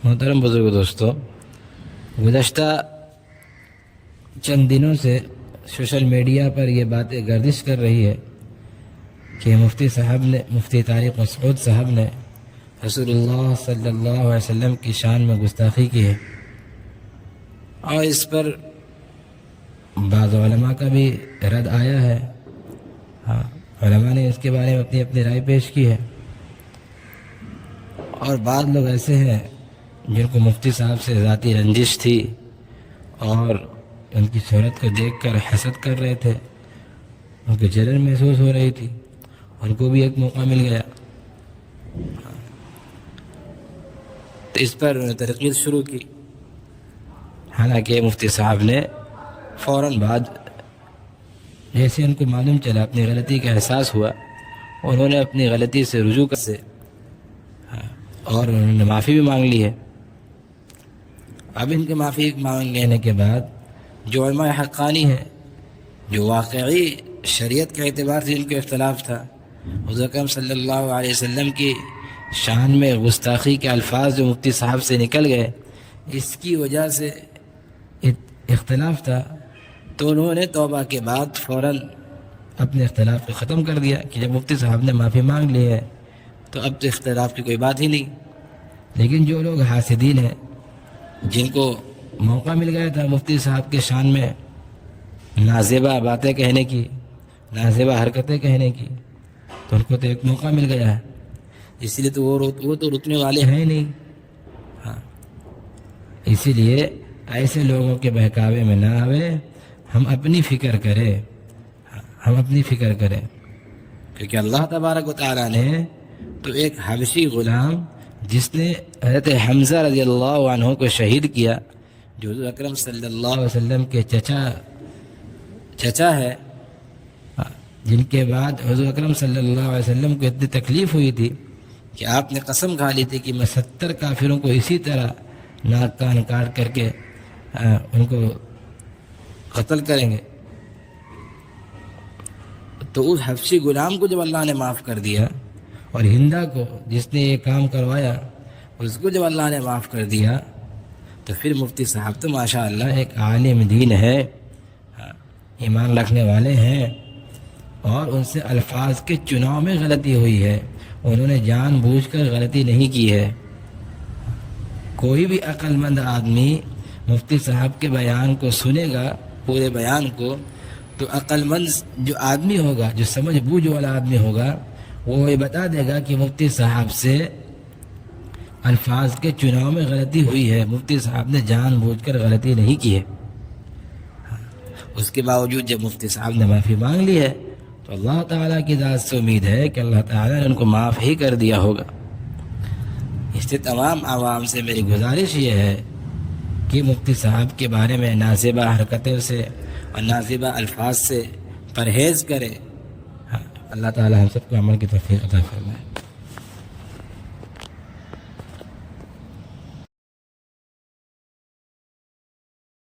محترم بزرگ دوستو، گزشتہ چند دنوں سے سوشل میڈیا پر یہ باتیں گردش کر رہی ہے کہ مفتی طارق مسعود صاحب نے رسول اللہ صلی اللہ علیہ وسلم کی شان میں گستاخی کی ہے، اور اس پر بعض علماء کا بھی رد آیا ہے۔ علماء نے اس کے بارے میں اپنی رائے پیش کی ہے، اور بعض لوگ ایسے ہیں جن کو مفتی صاحب سے ذاتی رنجش تھی اور ان کی صورت کو دیکھ کر حسد کر رہے تھے، ان کو جلن محسوس ہو رہی تھی، ان کو بھی ایک موقع مل گیا تو اس پر تنقید شروع کی۔ حالانکہ مفتی صاحب نے فوراً بعد جیسے ان کو معلوم چلا، اپنی غلطی کا احساس ہوا، انہوں نے اپنی غلطی سے رجوع سے اور انہوں نے معافی بھی مانگ لی ہے۔ اب ان کے معافی مانگ لینے کے بعد جو علماء حقانی ہیں، جو واقعی شریعت کے اعتبار سے ان کو اختلاف تھا، حضور اکرم صلی اللہ علیہ وسلم کی شان میں گستاخی کے الفاظ جو مفتی صاحب سے نکل گئے، اس کی وجہ سے اختلاف تھا، تو انہوں نے توبہ کے بعد فوراً اپنے اختلاف کو ختم کر دیا کہ جب مفتی صاحب نے معافی مانگ لی ہے تو اب تو اختلاف کی کوئی بات ہی نہیں۔ لیکن جو لوگ حاسدین ہیں، جن کو موقع مل گیا تھا مفتی صاحب کے شان میں نازیبا باتیں کہنے کی، نازیبا حرکتیں کہنے کی، تو ان کو تو ایک موقع مل گیا ہے، اس لیے تو وہ تو رکنے والے ہیں نہیں۔ اسی لیے ایسے لوگوں کے بہکاوے میں نہ آوے، ہم اپنی فکر کریں، کیونکہ اللہ تبارک و تعالیٰ نے تو ایک حبشی غلام جس نے حضرت حمزہ رضی اللہ عنہ کو شہید کیا، جو حضور اکرم صلی اللہ علیہ وسلم کے چچا ہے، جن کے بعد حضور اکرم صلی اللہ علیہ وسلم کو اتنی تکلیف ہوئی تھی کہ آپ نے قسم کھا لی تھی کہ میں 70 کافروں کو اسی طرح ناک کان کاٹ کر کے ان کو قتل کریں گے۔ تو اس حبشی غلام کو جب اللہ نے معاف کر دیا، اور ہندا کو جس نے یہ کام کروایا اس کو جب اللہ نے معاف کر دیا، تو پھر مفتی صاحب تو ماشاءاللہ ایک عالم دین ہے، ایمان رکھنے والے ہیں، اور ان سے الفاظ کے چناؤ میں غلطی ہوئی ہے، انہوں نے جان بوجھ کر غلطی نہیں کی ہے۔ کوئی بھی عقل مند آدمی مفتی صاحب کے بیان کو سنے گا، پورے بیان کو، تو عقل مند جو آدمی ہوگا، جو سمجھ بوجھ والا آدمی ہوگا، وہ یہ بتا دے گا کہ مفتی صاحب سے الفاظ کے چناؤ میں غلطی ہوئی ہے، مفتی صاحب نے جان بوجھ کر غلطی نہیں کی ہے۔ اس کے باوجود جب مفتی صاحب نے معافی مانگ لی ہے تو اللہ تعالیٰ کی ذات سے امید ہے کہ اللہ تعالیٰ نے ان کو معاف ہی کر دیا ہوگا۔ اس سے تمام عوام سے میری گزارش یہ ہے کہ مفتی صاحب کے بارے میں نازیبا حرکتوں سے اور نازیبا الفاظ سے پرہیز کرے۔ اللہ تعالیٰ ہم سب کو عمل کی توفیق عطا فرمائے۔